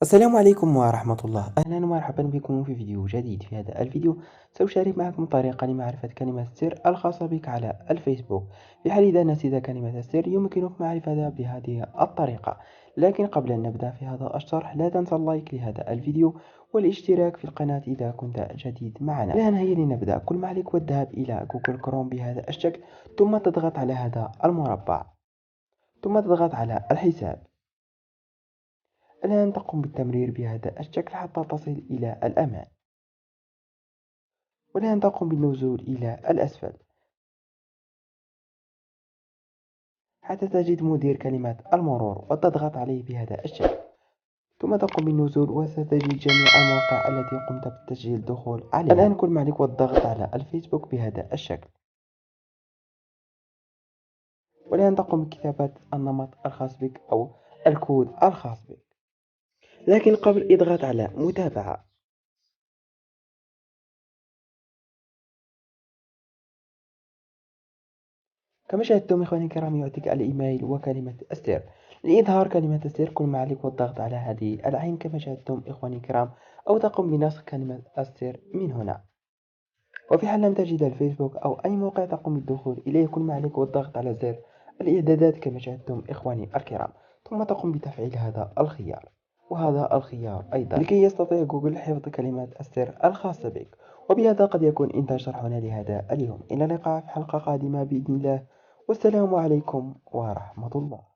السلام عليكم ورحمة الله. أهلا ومرحبا بكم في فيديو جديد. في هذا الفيديو سأشارك معكم طريقة لمعرفة كلمة السر الخاصة بك على الفيسبوك. في حال إذا نسيت كلمة السر يمكنك معرفتها بهذه الطريقة. لكن قبل أن نبدأ في هذا الشرح لا تنسى اللايك لهذا الفيديو والاشتراك في القناة إذا كنت جديد معنا. الآن هيا لنبدأ. كل ما عليك والذهاب إلى جوجل كروم بهذا الشكل، ثم تضغط على هذا المربع، ثم تضغط على الحساب. الآن تقوم بالتمرير بهذا الشكل حتى تصل إلى الأمان، والآن تقوم بالنزول إلى الأسفل حتى تجد مدير كلمات المرور وتضغط عليه بهذا الشكل، ثم تقوم بالنزول وستجد جميع المواقع التي قمت بتسجيل الدخول عليها. الآن كل ما عليك والضغط على الفيسبوك بهذا الشكل، والآن تقوم بكتابة النمط الخاص بك أو الكود الخاص بك. لكن قبل اضغط على متابعة. كما شاهدتم إخواني الكرام يعطيك الإيميل وكلمة السر. لإظهار كلمة السر كل ما عليك والضغط على هذه العين كما شاهدتم إخواني الكرام، أو تقوم بنسخ كلمة السر من هنا. وفي حال لم تجد الفيسبوك أو أي موقع تقوم بالدخول إليه كل ما عليك والضغط على زر الإعدادات كما شاهدتم إخواني الكرام، ثم تقوم بتفعيل هذا الخيار وهذا الخيار أيضا لكي يستطيع جوجل حفظ كلمات السر الخاصة بك. وبهذا قد يكون انتهى شرحنا لهذا اليوم. إلى اللقاء في حلقة قادمة بإذن الله، والسلام عليكم ورحمة الله.